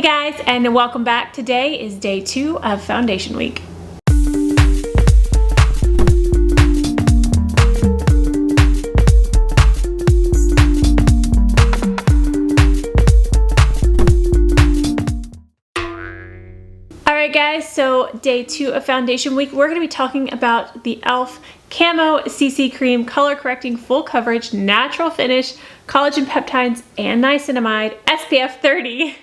Hey guys, and welcome back. Today is day 2 of foundation week. Alright guys, so day 2 of foundation week, we're going to be talking about the e.l.f Camo CC Cream Color Correcting Full Coverage Natural Finish Collagen Peptides and Niacinamide SPF 30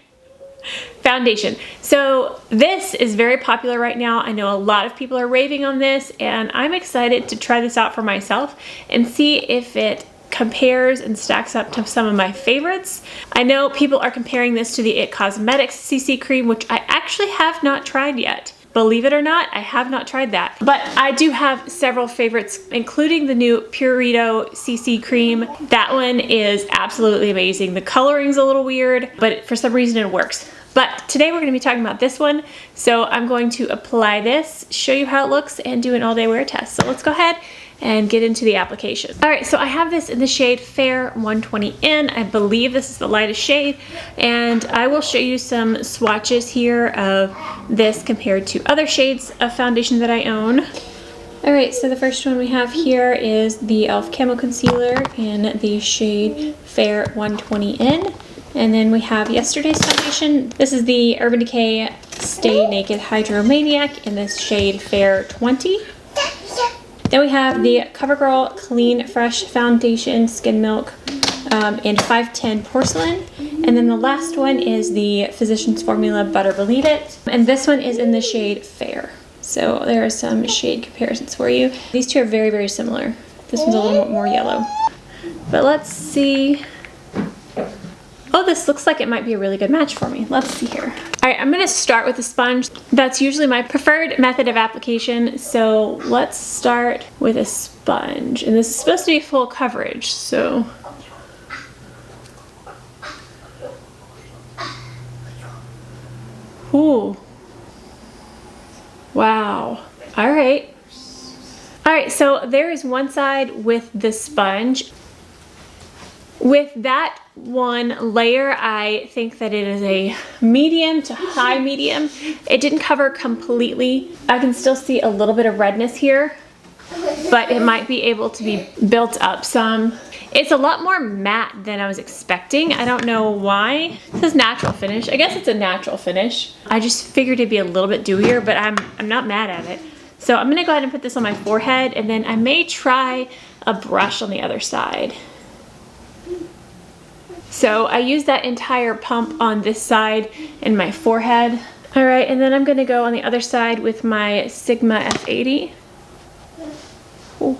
foundation. So this is very popular right now. I know a lot of people are raving on this, and I'm excited to try this out for myself and see if it compares and stacks up to some of my favorites. I know people are comparing this to the It Cosmetics CC Cream, which I actually have not tried yet. Believe it or not, I have not tried that. But I do have several favorites, including the new Purito CC Cream. That one is absolutely amazing. The coloring's a little weird, but for some reason it works. But today we're going to be talking about this one. So I'm going to apply this, show you how it looks, and do an all-day wear test. So let's go ahead and get into the application. All right, so I have this in the shade Fair 120N. I believe this is the lightest shade, and I will show you some swatches here of this compared to other shades of foundation that I own. All right, so the first one we have here is the e.l.f Camo Concealer in the shade Fair 120N. And then we have yesterday's foundation. This is the Urban Decay Stay Naked Hydro Maniac in this shade Fair 20. Then we have the CoverGirl Clean Fresh Foundation Skin Milk in 510 Porcelain. And then the last one is the Physicians Formula Butter Believe It. And this one is in the shade Fair. So there are some shade comparisons for you. These two are very, very similar. This one's a little bit more yellow. But let's see. Oh, this looks like it might be a really good match for me. Let's see here. All right, I'm gonna start with a sponge. That's usually my preferred method of application. So let's start with a sponge. And this is supposed to be full coverage, so. Ooh. Wow. All right. All right, so there is one side with the sponge. With that one layer, I think that it is a medium to high medium. It didn't cover completely. I can still see a little bit of redness here, but it might be able to be built up some. It's a lot more matte than I was expecting. I don't know why. It says natural finish. I guess it's a natural finish. I just figured it'd be a little bit dewier, but I'm not mad at it. So I'm gonna go ahead and put this on my forehead, and then I may try a brush on the other side. So I use that entire pump on this side in my forehead. All right, and then I'm gonna go on the other side with my Sigma F80. Ooh.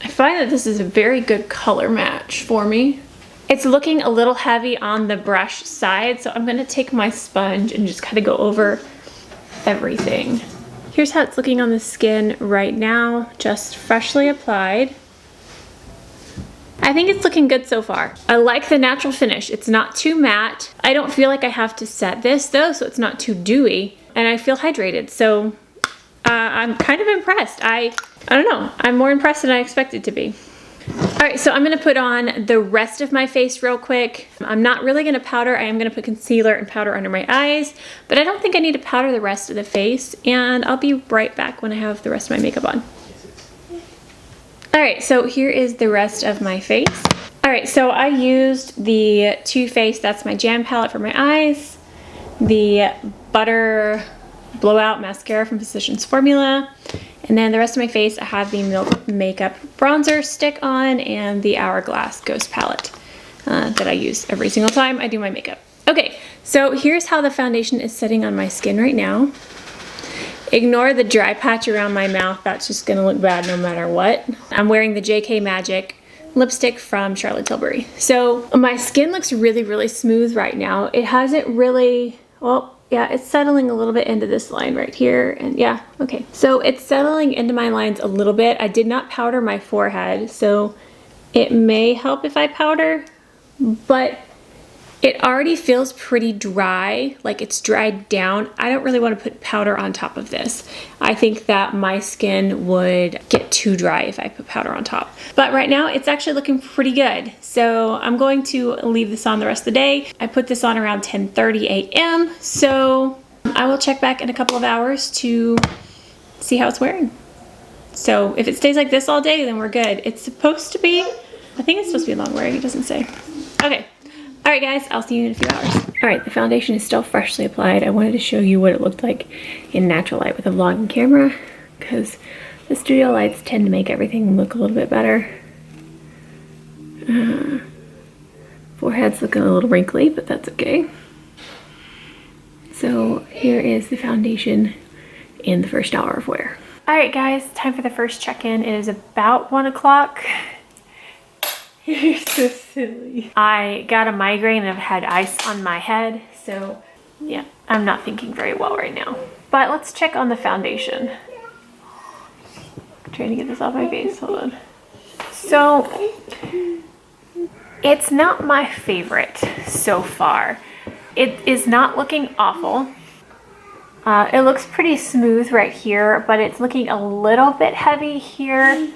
I find that this is a very good color match for me. It's looking a little heavy on the brush side, so I'm gonna take my sponge and just kind of go over everything. Here's how it's looking on the skin right now, just freshly applied. I think it's looking good so far. I like the natural finish. It's not too matte. I don't feel like I have to set this though, so it's not too dewy, and I feel hydrated. So I'm kind of impressed. I don't know, I'm more impressed than I expected to be. All right, so I'm gonna put on the rest of my face real quick. I'm not really gonna powder. I am gonna put concealer and powder under my eyes, but I don't think I need to powder the rest of the face, and I'll be right back when I have the rest of my makeup on. All right, so here is the rest of my face. All right, so I used the Too Faced That's My Jam palette for my eyes, the Butter Blowout Mascara from Physicians Formula, and then the rest of my face, I have the Milk Makeup Bronzer stick on and the Hourglass Ghost palette that I use every single time I do my makeup. Okay, so here's how the foundation is sitting on my skin right now. Ignore the dry patch around my mouth. That's just gonna look bad no matter what. I'm wearing the JK Magic lipstick from Charlotte Tilbury. So my skin looks really, really smooth right now. It hasn't really, well, yeah, it's settling a little bit into this line right here, and yeah, okay. So it's settling into my lines a little bit. I did not powder my forehead, so it may help if I powder, but it already feels pretty dry, like it's dried down. I don't really want to put powder on top of this. I think that my skin would get like too dry if I put powder on top. But right now it's actually looking pretty good. So I'm going to leave this on the rest of the day. I put this on around 10:30 a.m. So I will check back in a couple of hours to see how it's wearing. So if it stays like this all day, then we're good. It's supposed to be, I think it's supposed to be long wearing, it doesn't say. Okay. All right, guys, I'll see you in a few hours. All right, the foundation is still freshly applied. I wanted to show you what it looked like in natural light with a vlogging camera, because the studio lights tend to make everything look a little bit better. Forehead's looking a little wrinkly, but that's okay. So here is the foundation in the first hour of wear. All right, guys, time for the first check-in. It is about 1 o'clock. You're so silly. I got a migraine and I've had ice on my head, so yeah, I'm not thinking very well right now. But let's check on the foundation. I'm trying to get this off my face, hold on. So, it's not my favorite so far. It is not looking awful. It looks pretty smooth right here, but it's looking a little bit heavy here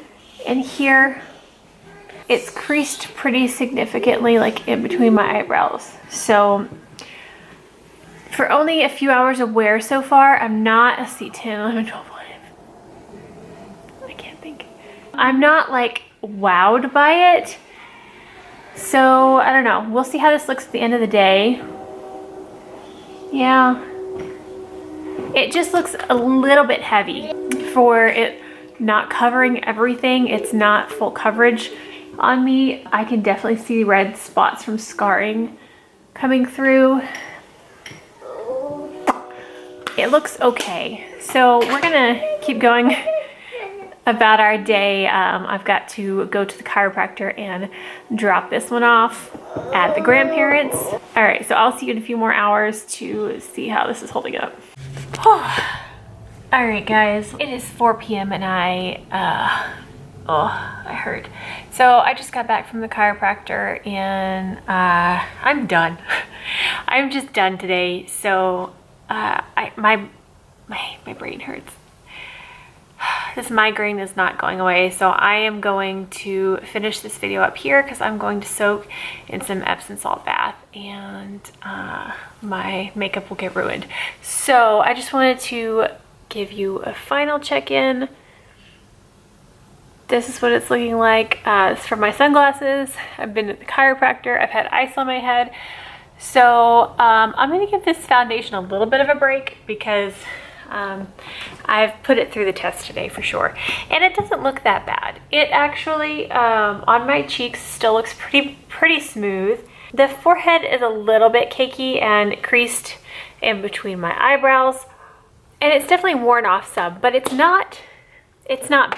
and here. It's creased pretty significantly, like in between my eyebrows. So for only a few hours of wear so far, I'm not a C10, 11, 12, 1. I can't think. I'm not like wowed by it. So I don't know. We'll see how this looks at the end of the day. Yeah. It just looks a little bit heavy for it not covering everything. It's not full coverage on me. I can definitely see red spots from scarring coming through. It looks okay. So we're gonna keep going about our day. I've got to go to the chiropractor and drop this one off at the grandparents. All right, so I'll see you in a few more hours to see how this is holding up. All right, guys, it is 4 p.m. and I hurt. So I just got back from the chiropractor and I'm done. I'm just done today. So my brain hurts. This migraine is not going away, so I am going to finish this video up here because I'm going to soak in some Epsom salt bath and my makeup will get ruined. So I just wanted to give you a final check-in. This is what it's looking like. It's from my sunglasses. I've been at the chiropractor. I've had ice on my head. So I'm gonna give this foundation a little bit of a break because I've put it through the test today for sure. And it doesn't look that bad. It actually, on my cheeks, still looks pretty smooth. The forehead is a little bit cakey and creased in between my eyebrows. And it's definitely worn off some, but it's not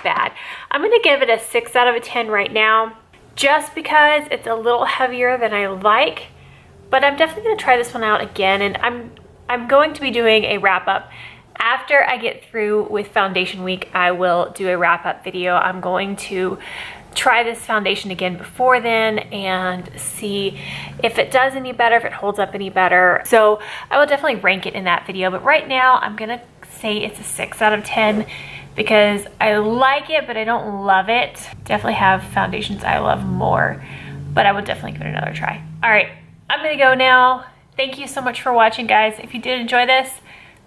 bad. I'm gonna give it a 6 out of 10 right now, just because it's a little heavier than I like. But I'm definitely gonna try this one out again, and I'm going to be doing a wrap up. After I get through with foundation week, I will do a wrap up video. I'm going to try this foundation again before then and see if it does any better, if it holds up any better. So I will definitely rank it in that video, but right now I'm gonna say it's a 6 out of 10 because I like it, but I don't love it. Definitely have foundations I love more, but I would definitely give it another try. All right, I'm gonna go now. Thank you so much for watching, guys. If you did enjoy this,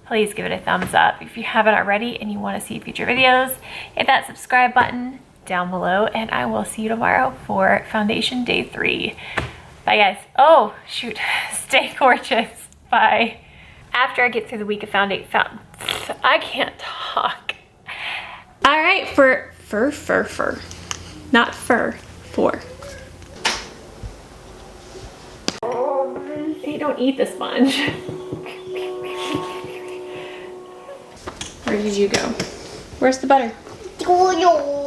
please give it a thumbs up. If you haven't already and you want to see future videos, hit that subscribe button down below, and I will see you tomorrow for foundation day 3. Bye, guys. Oh, shoot. Stay gorgeous. Bye. After I get through the week of foundation, I can't talk. All right, for not fur, for. Hey, don't eat the sponge. Where did you go? Where's the butter?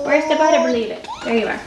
Where's the butter? Believe it. There you are.